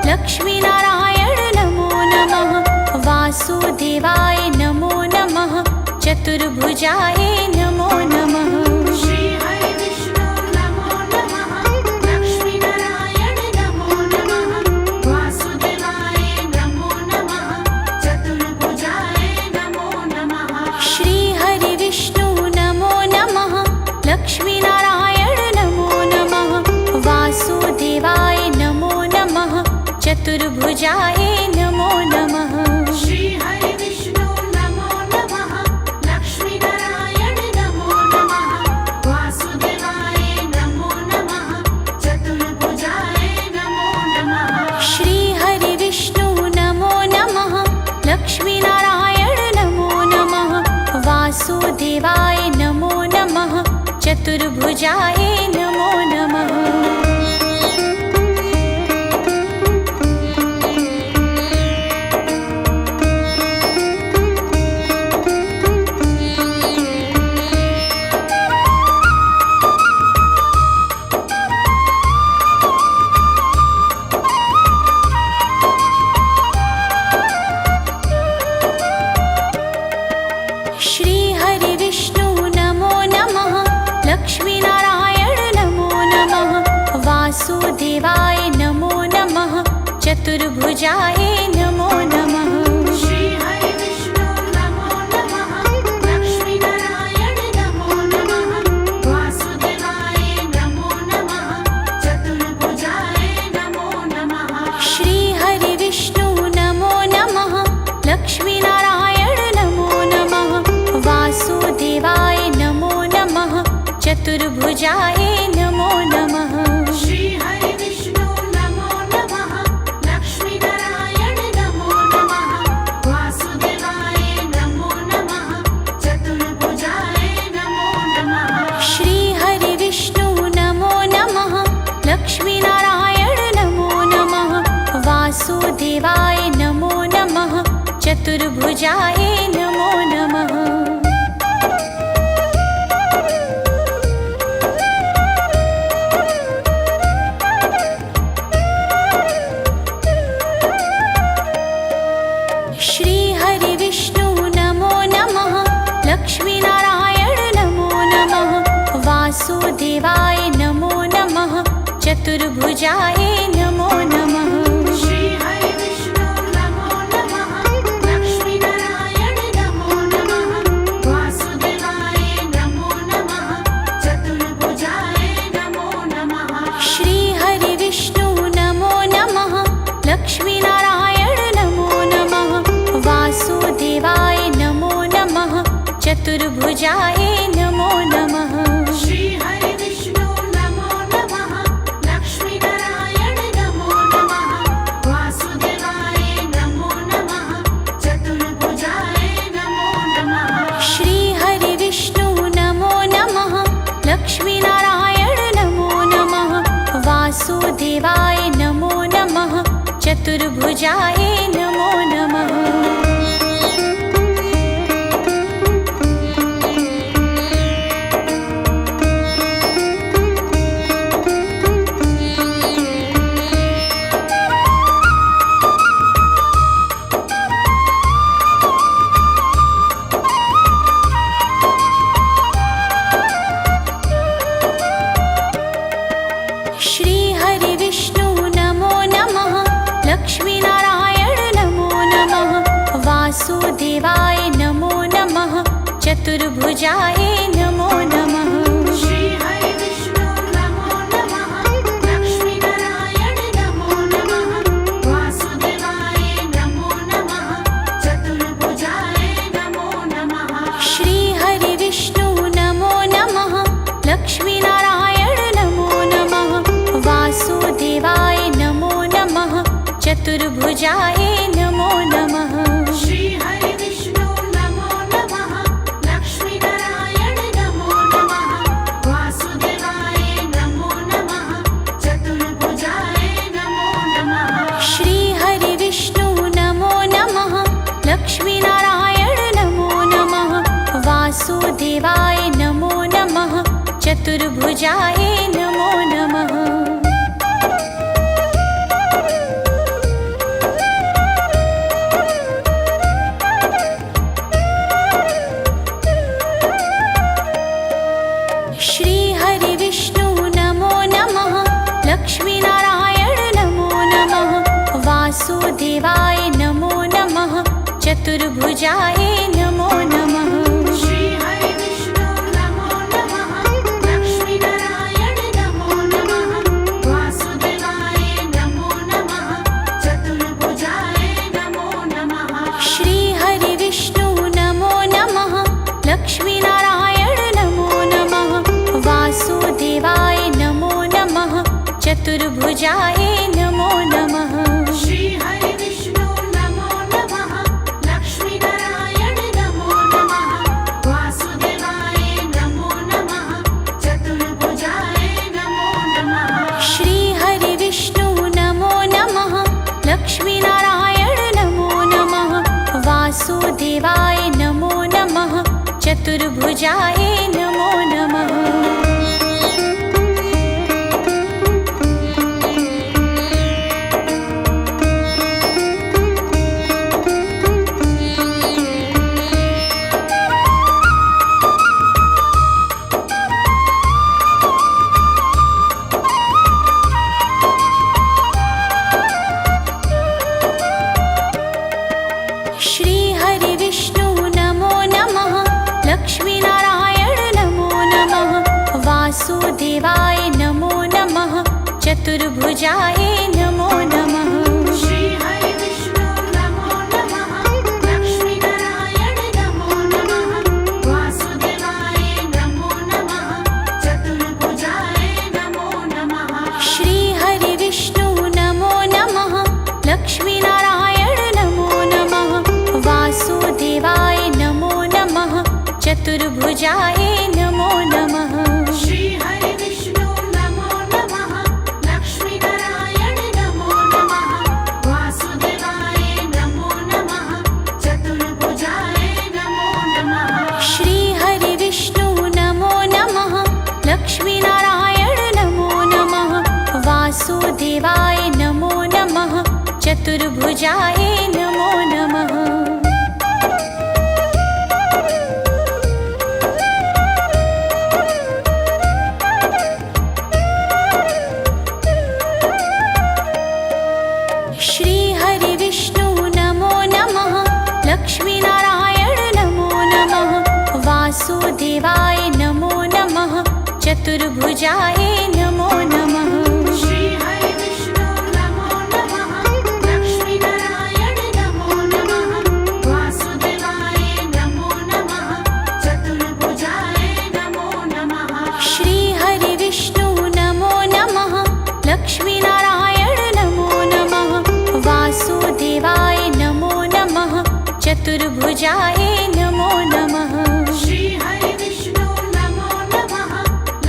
लक्ष्मीनारायण नमो नमः। वासुदेवाय नमो नमः। चतुर्भुजाय नमो नमः। श्री हरि विष्णु नमो नमः। लक्ष्मीनारायण नमो नमः। वासुदेवाय नमो नमः। चतुर्भुजाय नमो नमः। श्री हरि विष्णु नमो नमः। लक्ष्मीनारायण नमो नमः। वासुदेवाय नमो नमः। चतुर्भुजाय नमो नमः। श्री हरि विष्णु नमो नमः। लक्ष्मीनारायण नमो नमः। वासुदेवाय नमो नमः। चतुर्भुजाय नमो नमः। श्री हरि विष्णु नमो नमः। लक्ष्मीनारायण नमो नमः। वासुदेवाय नमो नमः। चतुर्भुजाय नमो नमः। श्री हरि विष्णु नमो नमः। लक्ष्मीनारायण नमो नमः। वासुदेवाय नमो नमः। चतुर्भुजाय नमो नमः। श्री हरि विष्णु नमो नमः। लक्ष्मीनारायण नमो नमः। वासुदेवाय नमो नमः। चतुर्भुजाय नमो नमः। श्री हरि विष्णु नमो नमः। लक्ष्मीनारायण नमो नमः। वासुदेवाय नमो नमः। चतुर्भुजाय नमो नमः। श्री हरि विष्णु नमो नमः। लक्ष्मीनारायण नमो नमः। वासुदेवाय नमो नमः। चतुर्भुजाय नमो नमः। श्री हरि विष्णु नमो नमः। लक्ष्मीनारायण नमो नमः। वासुदेवाय नमो नमः। चतुर्भुजाय नमो नमः। श्री हरि विष्णु नमो नमः। लक्ष्मीनारायण नमो नमः। वासुदेवाय नमो नमः। चतुर्भुजाय नमो नमः। श्री हरि विष्णु नमो नमः। लक्ष्मीनारायण नमो नमः। वासुदेवाय नमो नमः। चतुर्भुजाय नमो नमः। श्री हरि विष्णु नमो नमः। लक्ष्मीनारायण नमो नमः। वासुदेवाय नमो नमः। चतुर्भुजाय नमो नमः। श्री हरि विष्णु नमो नमः। लक्ष्मीनारायण नमो नमः। वासुदेवाय नमो नमः। चतुर्भुजाय नमो नमः। श्री हरि विष्णु नमो नमः। लक्ष्मीनारायण नमो नमः। वासुदेवाय नमो नमः। चतुर्भुजाय नमो नमः। श्री हरि विष्णु नमो नमः। लक्ष्मीनारायण नमो नमः। वासुदेवाय नमो नमः। चतुर्भुजाय नमो नमः। श्री हरि विष्णु नमो नमः। लक्ष्मीनारायण नमो नमः। वासुदेवाय नमो नमः। चतुर्भुजाय नमो नमः। श्री हरि विष्णु नमो नमः। लक्ष्मीनारायण नमो नमः। वासुदेवाय नमो नमः। चतुर्भुजाय नमो नमः। श्री हरि विष्णु नमो नमः। लक्ष्मीनारायण नमो नमः। वासुदेवाय नमो नमः। चतुर्भुजाय नमो नमः। श्री हरि विष्णु नमो नमः। लक्ष्मीनारायण नमो नमः। वासुदेवाय नमो नमः। चतुर्भुजाय नमो नमः। वासुदेवाय नमो नमः चतुर्भुजाय नमो नमः श्री हरि विष्णु नमो नमः लक्ष्मी नारायण नमो नमः वासुदेवाय नमो नमः चतुर्भुजाय नमो नमः श्री हरि विष्णु नमो नमः लक्ष्मी नारायण नमो नमः वासुदेवाय नमो नमः चतुर्भुजाय नमो नमः श्री हरि विष्णु नमो नमः लक्ष्मी नारायण नमो नमः वासुदेवाय नमो नमः चतुर्भुजाय नमो नमः श्री हरि विष्णु नमो नमः लक्ष्मी नारायण नमो नमः वासुदेवाय नमो नमः चतुर्भुजाय नमो नमः श्री हरि विष्णु नमो नमः लक्ष्मी नारायण नमो नमः वासुदेवाय नमो नमः चतुर्भुजाय नमो नमः श्री हरि विष्णु नमो नमः लक्ष्मी नारायण नमो नमः वासुदेवाय नमो नमः चतुर्भुजाय नमो नमः श्री हरि विष्णु नमो नमः लक्ष्मी नारायण नमो नमः वासुदेवाय नमो नमः चतुर्भुजाय नमो नमः श्री हरि विष्णु नमो नमः लक्ष्मी नारायण नमो नमः वासुदेवाय नमो नमः चतुर्भुजाय नमो नमः श्री हरि विष्णु नमो नमः लक्ष्मी नारायण नमो नमः वासुदेवाय नमो नमः चतुर्भुजाय नमो नमः श्री हरि विष्णु नमो नमः लक्ष्मी नारायण नमो नमः वासुदेवाय नमो नमः चतुर्भुजाय नमो नमः श्री हरि विष्णु नमो नमः लक्ष्मी नारायण नमो नमः वासुदेवाय नमो नमः चतुर्भुजाय नमो नमः श्री हरि विष्णु नमो नमः लक्ष्मी नारायण नमो नमः वासुदेवाय नमो नमः चतुर्भुजाय नमो नमः श्री हरि विष्णु नमो नमः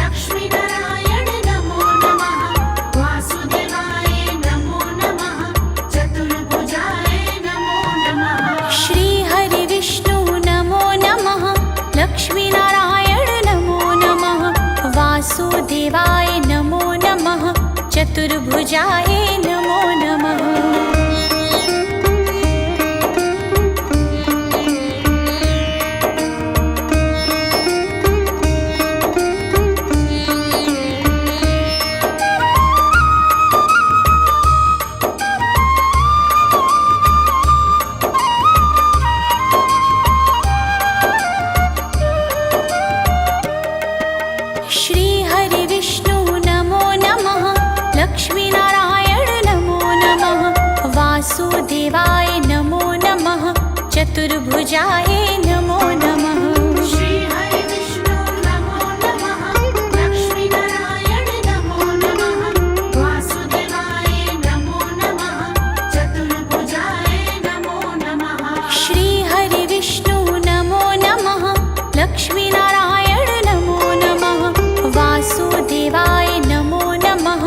लक्ष्मी नारायण नमो नमः वासुदेवाय नमो नमः चतुर्भुजाय नमो नमः श्री हरि विष्णु नमो नमः लक्ष्मी नारायण नमो नमः वासुदेवाय नमो नमः चतुर्भुजाय नमो नमः श्री हरि विष्णु नमो नमः लक्ष्मी नारायण नमो नमः वासुदेवाय नमो नमः चतुर्भुजाय नमो नमः श्री हरि विष्णु नमो नमः लक्ष्मी नारायण नमो नमः वासुदेवाय नमो नमः चतुर्भुजाय नमो नमः श्री हरि विष्णु नमो नमः लक्ष्मी नारायण नमो नमः वासुदेवाय नमो नमः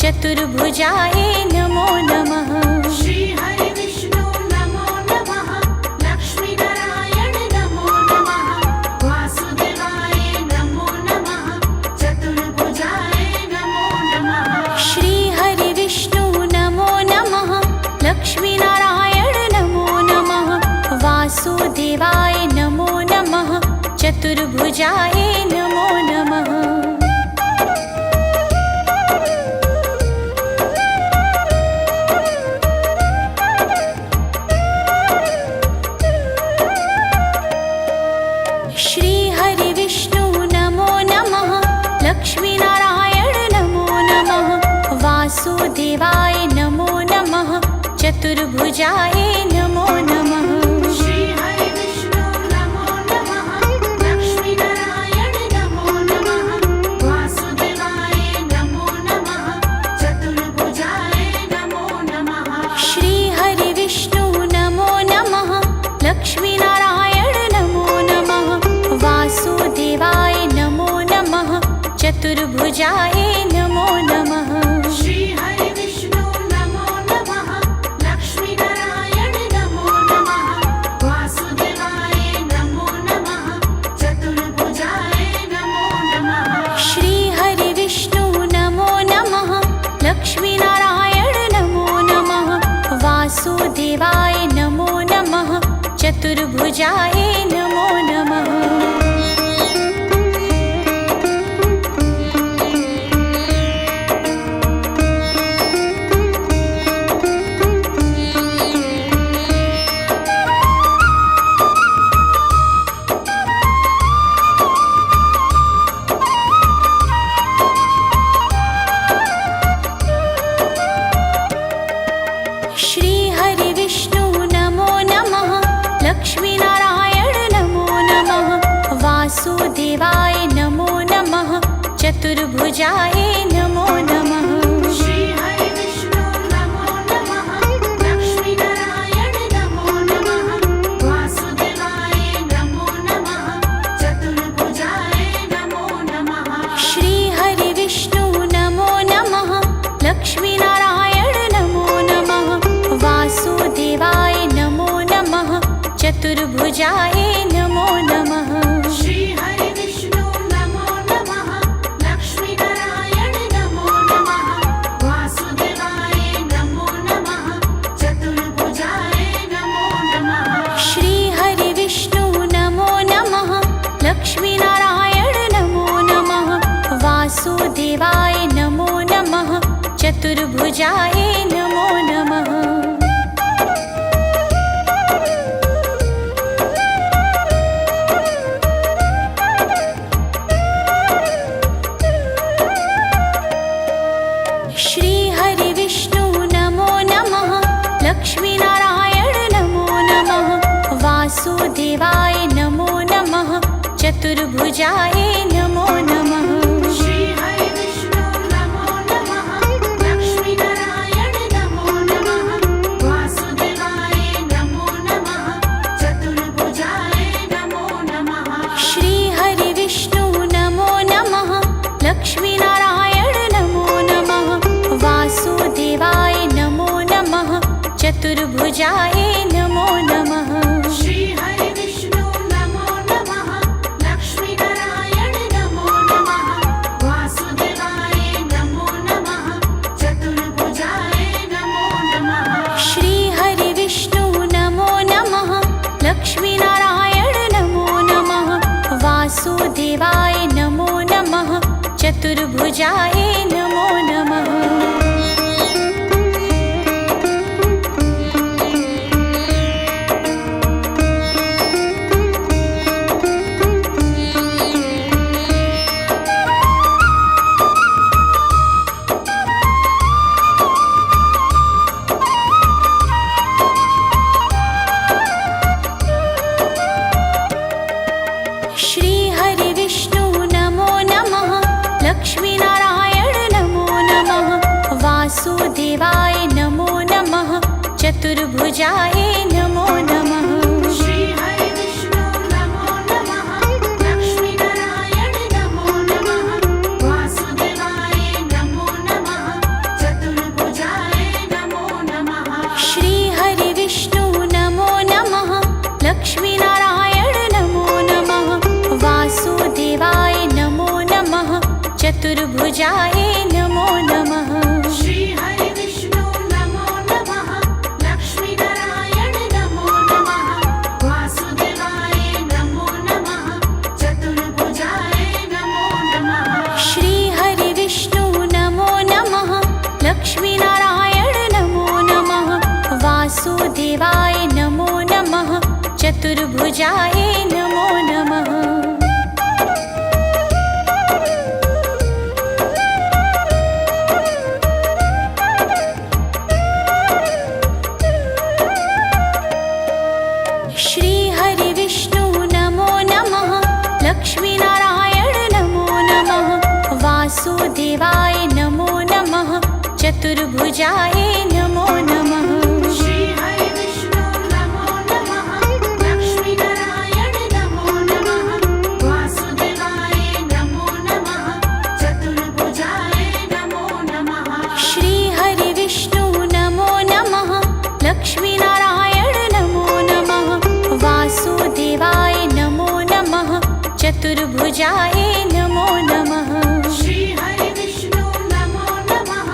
चतुर्भुजाय नमो नमः श्री हरि विष्णु नमो नमः लक्ष्मी नारायण नमो नमः वासुदेवाय नमो नमः चतुर्भुजाय नमो नमः श्री हरि विष्णु नमो नमः लक्ष्मी नारायण नमो नमः वासुदेवाय नमो नमः चतुर्भुजाय नमो नमः चतुर्भुजाय नमो नमः। श्री हरि विष्णु नमो नमः। लक्ष्मी नारायण नमो नमः। वासुदेवाय नमो नमः। चतुर्भुजाय नमो नमः। श्री हरि विष्णु नमो नमः। लक्ष्मी नारायण नमो नमः। वासुदेवाय नमो नमः। चतुर्भुजाय नमो नमः। श्री हरि विष्णु नमो नमः। लक्ष्मी नारायण नमो नमः। वासुदेवाय नमो नमः। चतुर्भुजाय नमो नमः। श्री हरि विष्णु नमो नमः। लक्ष्मी नारायण नमो नमः। वासुदेवाय नमो नमः। चतुर्भुजाय नमो नमः। श्री हरि विष्णु नमो नमः। लक्ष्मी नारायण नमो नमः। वासुदेवाय नमो नमः। चतुर्भुजाय नमो नमः। श्री हरि विष्णु नमो नमः। लक्ष्मी नारायण नमो नमः। वासुदेवाय नमो नमः। चतुर्भुजाय नमो नमः। श्री हरि विष्णु नमो नमः। लक्ष्मी नारायण नमो नमः। वासुदेवाय नमो नमः। चतुर्भुजाय नमो नमः। श्री हरि विष्णु नमो नमः। लक्ष्मी नारायण नमो नमः। वासुदेवाय नमो नमः। चतुर्भुजाय नमो नमः। श्री हरि विष्णु नमो नमः। लक्ष्मी नारायण नमो नमः। वासुदेवाय नमो नमः। चतुर्भुजाय नमो नमः। श्री हरि विष्णु नमो नमः। लक्ष्मी नारायण नमो नमः। वासुदेवाय नमो नमः। चतुर्भुजाय नमो नमः। श्री हरि विष्णु नमो नमः। लक्ष्मी नारायण नमो नमः। वासुदेवाय नमो नमः। चतुर्भुजाय नमो नमः। श्री हरि विष्णु नमो नमः। लक्ष्मी नारायण नमो नमः। वासुदेवाय नमो नमः। चतुर्भुजाय नमो नमः। श्री हरि विष्णु नमो नमः। लक्ष्मी नारायण नमो नमः। वासुदेवाय नमो नमः। चतुर्भुजाय नमो नमः। श्री हरि विष्णु नमो नमः। लक्ष्मी नारायण नमो नमः। वासुदेवाय नमो नमः। चतुर्भुजाय नमो नमः। श्री हरि विष्णु नमो नमः। लक्ष्मी नारायण नमो नमः। वासुदेवाय नमो नमः। चतुर्भुजाय नमो नमः। श्री हरि विष्णु नमो नमः। लक्ष्मी नारायण नमो नमः। वासुदेवाय नमो नमः। चतुर्भुजाय नमो नमः। श्री हरि विष्णु नमो नमः। लक्ष्मी नारायण नमो नमः। वासुदेवाय नमो नमः। चतुर्भुजाय नमो नमः। श्री हरि विष्णु नमो नमः। लक्ष्मी नारायण नमो नमः। वासुदेवाय नमो नमः। चतुर्भुजाय नमो नमः। श्री हरि विष्णु नमो नमः। लक्ष्मी नारायण नमो नमः। वासुदेवाय नमो नमः। चतुर्भुजाय नमो नमः। लक्ष्मीनारायण नमो नमः वासुदेवाय नमो नमः चतुर्भुजाय नमो नमः श्री हरि विष्णु नमो नमः लक्ष्मी नारायण नमो नमः वासुदेवाय नमो नमः चतुर्भुजाय नमो नमः श्री हरि विष्णु नमो नमः लक्ष्मीनारायण नमो नमः वासुदेवाय नमो नमः चतुर्भुजाय नमो नमः श्री हरि विष्णु नमो नमः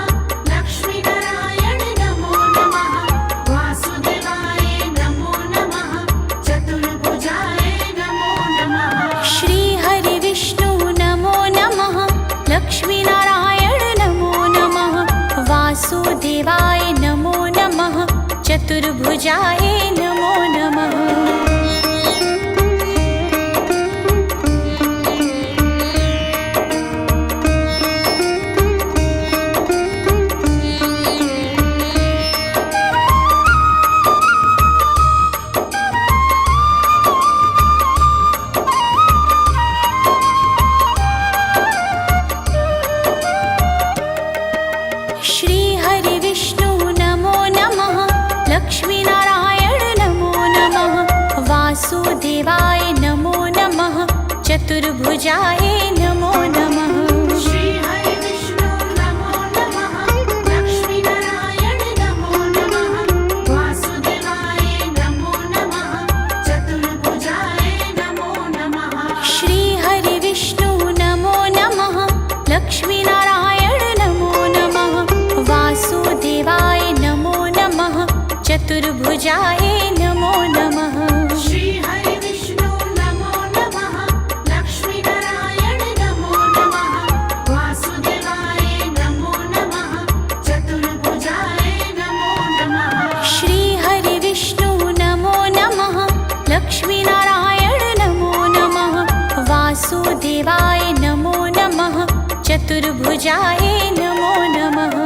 लक्ष्मी नारायण नमो नमः वासुदेवाय नमो नमः चतुर्भुजाय नमो नमः श्री हरि विष्णु नमो नमः लक्ष्मीनारायण नमो नमः वासुदेवाय नमो नमः चतुर्भुजाय नमो नमः श्री हरि विष्णु नमो नमः लक्ष्मीनारायण नमो नमः वासुदेवाय नमो नमः चतुर्भुजाय नमो नमः श्री हरि विष्णु नमो नमः लक्ष्मी नारायण नमो नमः वासुदेवाय नमो नमः चतुर्भुजाय नमो नमः श्री हरि विष्णु नमो नमः लक्ष्मीनारायण नमो नमः वासुदेवाय नमो नमः चतुर्भुजाय नमो नमः श्री हरि विष्णु नमो नमः लक्ष्मी नारायण नमो नमः वासुदेवाय नमो नमः चतुर्भुजाय नमो नमः श्री हरि विष्णु नमो नमः लक्ष्मीनारायण नमो नमः वासुदेवाय नमो नमः चतुर्भुजाय नमो नमः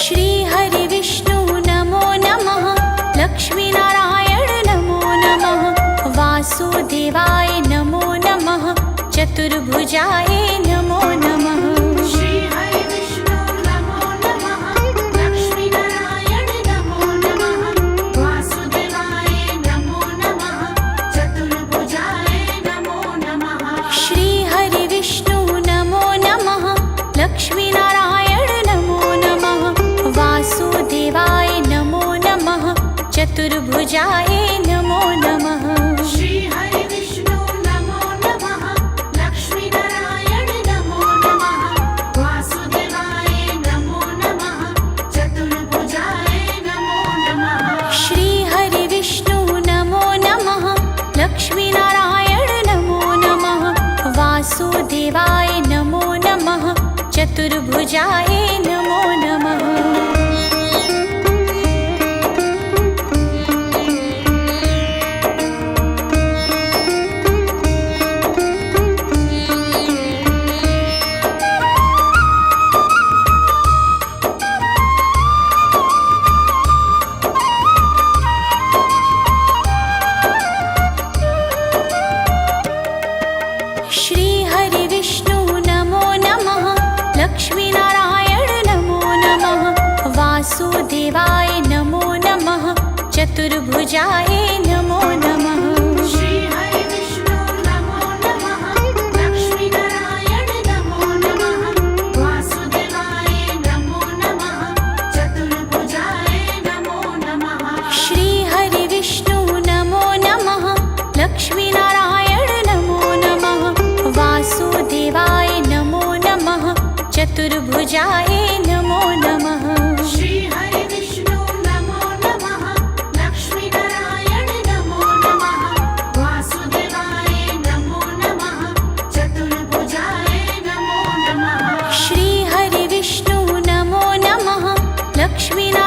श्री हरि विष्णु नमो नमः लक्ष्मीनारायण नमो नमः वासुदेवाय नमो नमः चतुर्भुजाय नमो नमः श्री हरि विष्णु नमो नमः लक्ष्मी नारायण नमो नमः वासुदेवाय नमो नमः चतुर्भुजाय नमो नमः श्री हरि विष्णु नमो नमः लक्ष्मीनारायण नमो नमः वासुदेवाय नमो नमः चतुर्भुजाय नमो नमः श्री हरि विष्णु नमो नमः लक्ष्मी नारायण नमो नमः वासुदेवाय नमो नमः चतुर्भुजाय नमो नमः श्री हरि विष्णु नमो नमः लक्ष्मीनारायण नमो नमः वासुदेवाय नमो नमः चतुर्भुजाय नमो नमः श्री हरि विष्णु नमो नमः लक्ष्मीनारायण नमो नमः वासुदेवाय नमो नमः चतुर्भुजाय नमो नमः श्री हरि विष्णु नमो नमः लक्ष्मी नारायण नमो नमः वासुदेवाय नमो नमः चतुर्भुजाय नमो नमः श्री हरि विष्णु नमो नमः लक्ष्मीनारायण नमो नमः वासुदेवाय नमो नमः चतुर्भुजाय नमो नमः श्री हरि विष्णु नमो नमः लक्ष्मी नारायण नमो नमः वासुदेवाय नमो नमः चतुर्भुजाय नमो नमः श्री हरि विष्णु नमो नमः लक्ष्मीनारायण